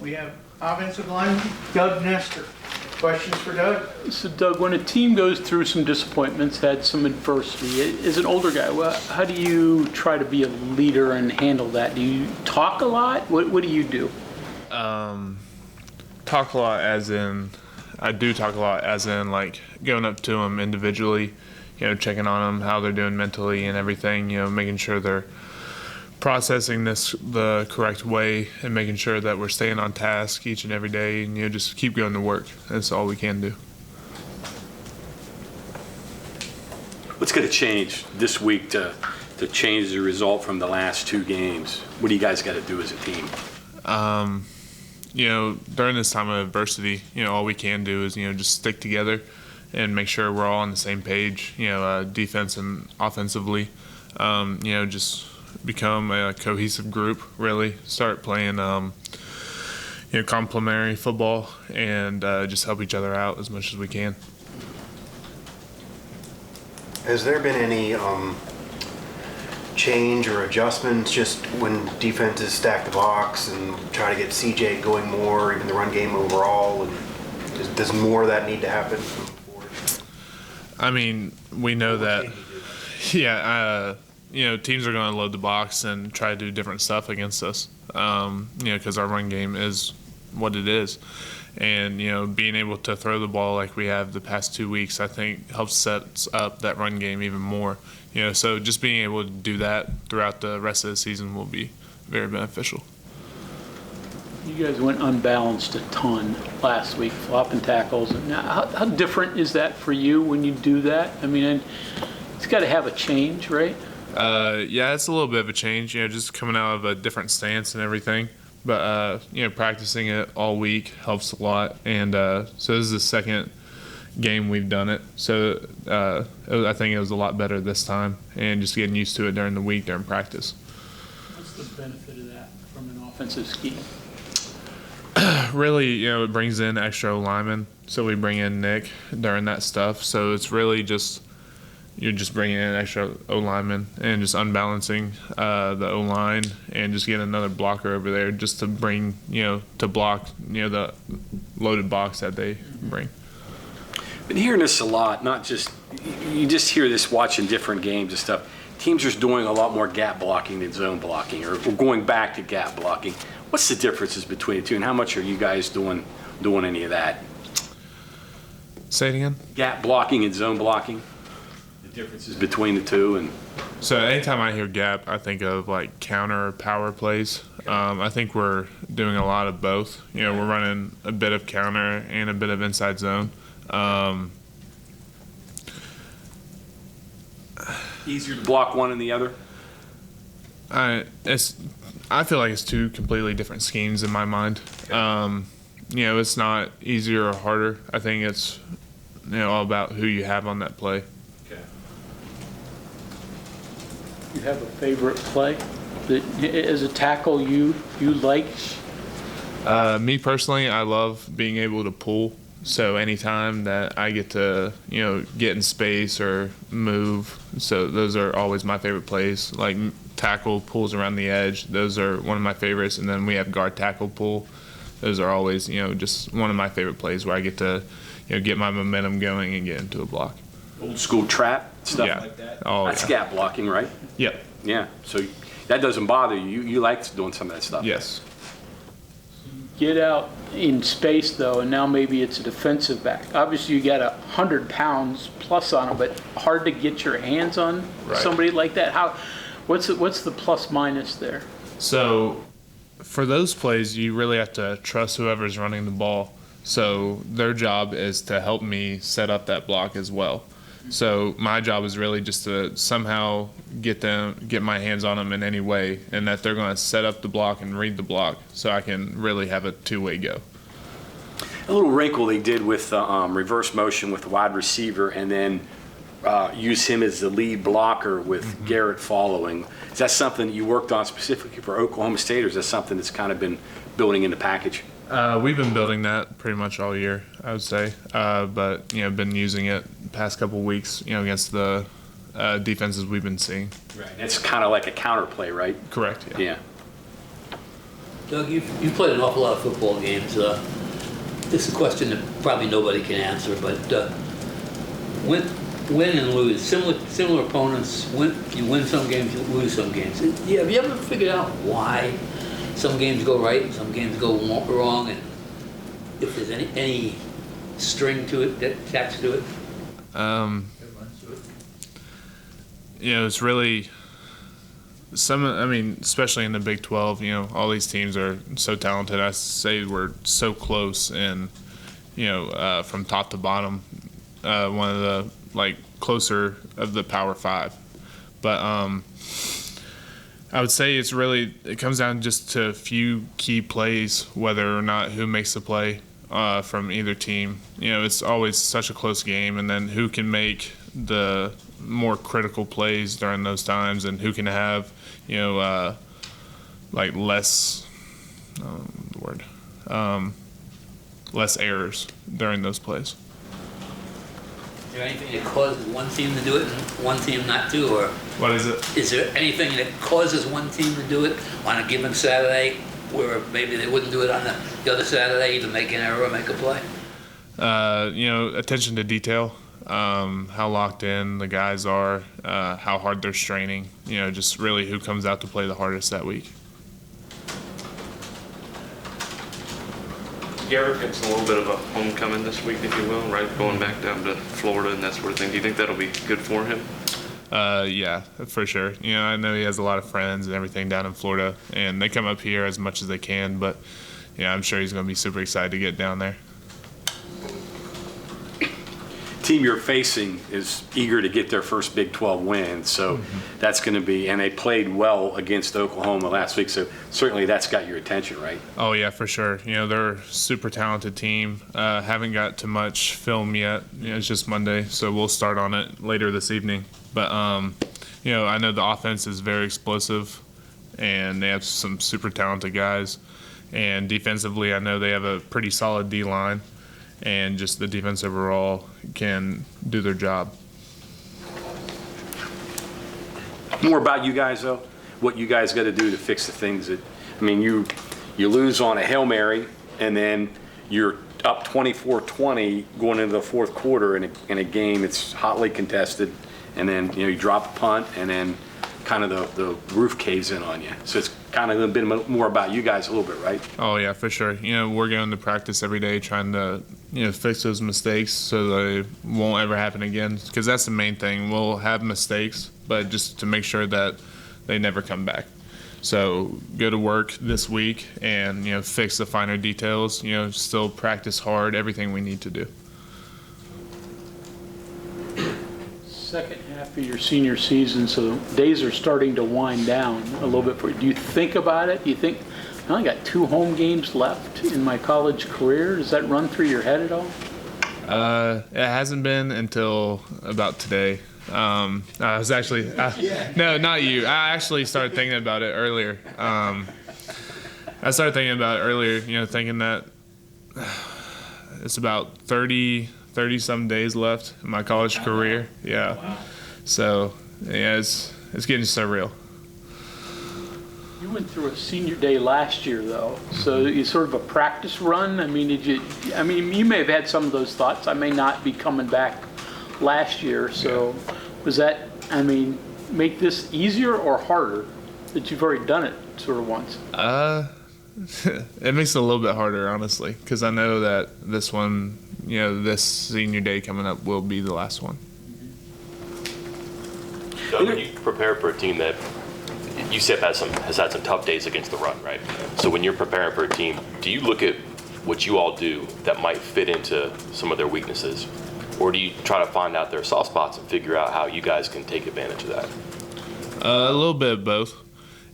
We have offensive lineman Doug Nestor. Questions for Doug? So Doug, when a team goes through some disappointments, had some adversity, as an older guy, how do you try to be a leader and handle that? Do you talk a lot? What do you do? Talk a lot as in, I do talk a lot as in like going up to them individually, checking on them, how they're doing mentally and everything, making sure they're processing this the correct way and making sure that we're staying on task each and every day and just keep going to work. That's all we can do. What's going to change this week to change the result from the last two games? What do you guys got to do as a team? During this time of adversity, all we can do is, just stick together and make sure we're all on the same page, defense and offensively, just become a cohesive group, really start playing, complementary football and just help each other out as much as we can. Has there been any change or adjustments just when defenses stack the box and try to get CJ going more, even the run game overall? And does more of that need to happen? I mean, we know that, teams are going to load the box and try to do different stuff against us, because our run game is what it is. And, being able to throw the ball like we have the past 2 weeks, I think helps set up that run game even more. So just being able to do that throughout the rest of the season will be very beneficial. You guys went unbalanced a ton last week, flopping tackles. Now, how different is that for you when you do that? I mean, it's got to have a change, right? It's a little bit of a change, just coming out of a different stance and everything. But, practicing it all week helps a lot. And so this is the second game we've done it. So I think it was a lot better this time and just getting used to it during the week, during practice. What's the benefit of that from an offensive scheme? Really, it brings in extra linemen. So we bring in Nick during that stuff. So it's really just you're just bringing in extra O-linemen and just unbalancing the O-line and just getting another blocker over there just to bring, to block, the loaded box that they bring. Been hearing this a lot, not just, you just hear this watching different games and stuff. Teams are doing a lot more gap blocking than zone blocking, or going back to gap blocking. What's the differences between the two, and how much are you guys doing any of that? Say it again? Gap blocking and zone blocking, the differences between the two. And so anytime I hear gap, I think of like counter power plays. I think we're doing a lot of both. We're running a bit of counter and a bit of inside zone. Easier to block one than the other? I feel like it's two completely different schemes in my mind. It's not easier or harder. I think it's all about who you have on that play. Okay. You have a favorite play that, as a tackle, you like? Me personally, I love being able to pull. So anytime that I get to, get in space or move, so those are always my favorite plays. Like tackle pulls around the edge, those are one of my favorites. And then we have guard tackle pull. Those are always, just one of my favorite plays where I get to, get my momentum going and get into a block. Old school trap, stuff like that? Oh, that's gap blocking, right? Yep. Yeah, so that doesn't bother you. You like doing some of that stuff? Yes. Get out in space, though, and now maybe it's a defensive back. Obviously, you got 100 pounds plus on him, but hard to get your hands on somebody like that. What's the plus minus there? So for those plays, you really have to trust whoever's running the ball. So their job is to help me set up that block as well. So my job is really just to somehow get my hands on them in any way, and that they're going to set up the block and read the block so I can really have a two-way go. A little wrinkle they did with reverse motion with the wide receiver, and then use him as the lead blocker with Garrett following. Is that something that you worked on specifically for Oklahoma State, or is that something that's kind of been building in the package? We've been building that pretty much all year, I would say. But, been using it the past couple weeks, against the defenses we've been seeing. Right. It's kind of like a counter play, right? Correct, yeah. Doug, you've played an awful lot of football games. This is a question that probably nobody can answer, but win and lose, similar opponents. You win some games, you lose some games. Yeah, have you ever figured out why some games go right and some games go wrong, and if there's any string to it that attached to it? It's really especially in the Big 12, all these teams are so talented. I say we're so close and, from top to bottom, one of the, closer of the Power 5. But I would say it comes down just to a few key plays, whether or not who makes the play from either team. It's always such a close game, and then who can make the more critical plays during those times, and who can have less errors during those plays. Is there anything that causes one team to do it and one team not to, or What is it? is there anything that causes one team to do it on a given Saturday where maybe they wouldn't do it on the other Saturday, either make an error or make a play? Attention to detail. How locked in the guys are, how hard they're straining, just really who comes out to play the hardest that week. Garrett gets a little bit of a homecoming this week, if you will, right? Going back down to Florida and that sort of thing. Do you think that'll be good for him? Yeah, for sure. I know he has a lot of friends and everything down in Florida, and they come up here as much as they can, but I'm sure he's going to be super excited to get down there. Team you're facing is eager to get their first Big 12 win, so that's going to be, and they played well against Oklahoma last week, so certainly that's got your attention, right? Oh yeah, for sure. They're a super talented team. Haven't got to much film yet. It's just Monday, so we'll start on it later this evening. But I know the offense is very explosive, and they have some super talented guys. And defensively, I know they have a pretty solid D-line. And just the defense overall can do their job. More about you guys, though, what you guys got to do to fix the things that, you lose on a Hail Mary, and then you're up 24-20 going into the fourth quarter in a game it's hotly contested, and then, you drop a punt, and then kind of the roof caves in on you. So it's kind of a bit more about you guys a little bit, right? Oh, yeah, for sure. We're going to practice every day trying to, fix those mistakes so they won't ever happen again, because that's the main thing. We'll have mistakes, but just to make sure that they never come back. So go to work this week and, fix the finer details, still practice hard, everything we need to do. Second half of your senior season, so days are starting to wind down a little bit for you. Do you think about it? Do you think, I only got 2 home games left in my college career? Does that run through your head at all? It hasn't been until about today. I was actually, no, not you. I actually started thinking about it earlier. I started thinking about it earlier, thinking that it's about 30-some days left in my college career. Yeah. Wow. So, it's getting surreal. You went through a senior day last year, though. So you sort of a practice run. You may have had some of those thoughts. I may not be coming back last year. So was that, make this easier or harder that you've already done it sort of once? It makes it a little bit harder, honestly, because I know that this one, this senior day coming up will be the last one. Doug, when you prepare for a team that you said has had some tough days against the run, right? So when you're preparing for a team, do you look at what you all do that might fit into some of their weaknesses? Or do you try to find out their soft spots and figure out how you guys can take advantage of that? A little bit of both.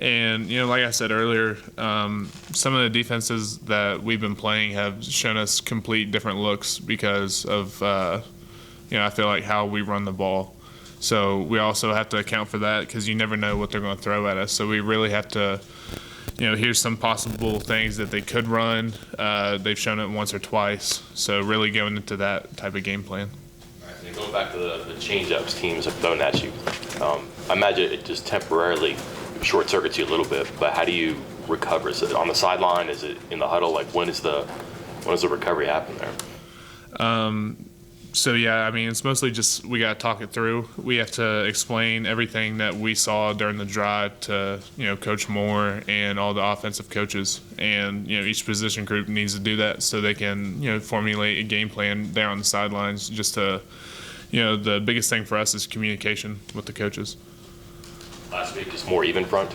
And, like I said earlier, some of the defenses that we've been playing have shown us complete different looks because of, I feel like how we run the ball. So we also have to account for that because you never know what they're going to throw at us. So we really have to, here's some possible things that they could run. They've shown it once or twice. So really going into that type of game plan. Right. And going back to the change-ups teams have thrown at you, I imagine it just temporarily short circuits you a little bit, but how do you recover? Is it on the sideline? Is it in the huddle? Like when does the recovery happen there? So yeah, I mean, it's mostly just we got to talk it through. We have to explain everything that we saw during the drive to, Coach Moore and all the offensive coaches. And, each position group needs to do that so they can, formulate a game plan there on the sidelines. Just to, the biggest thing for us is communication with the coaches. Last week, just more even front?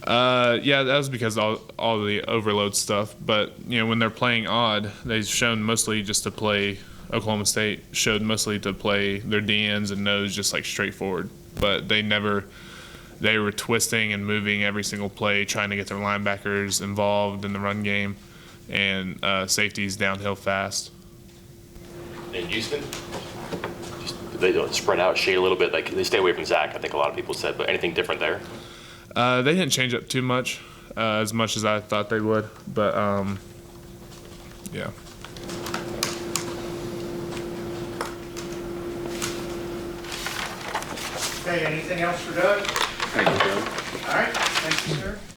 Yeah, that was because all the overload stuff. But, when they're playing odd, they've shown mostly just to play. Oklahoma State showed mostly to play their DNs and nose just like straightforward. But they were twisting and moving every single play, trying to get their linebackers involved in the run game, and safeties downhill fast. In Houston, they don't spread out, shade a little bit. Like they stay away from Zach. I think a lot of people said, but anything different there? They didn't change up too much, as much as I thought they would. But yeah. Okay, anything else for Doug? Thank you, Doug. All right, thank you, sir.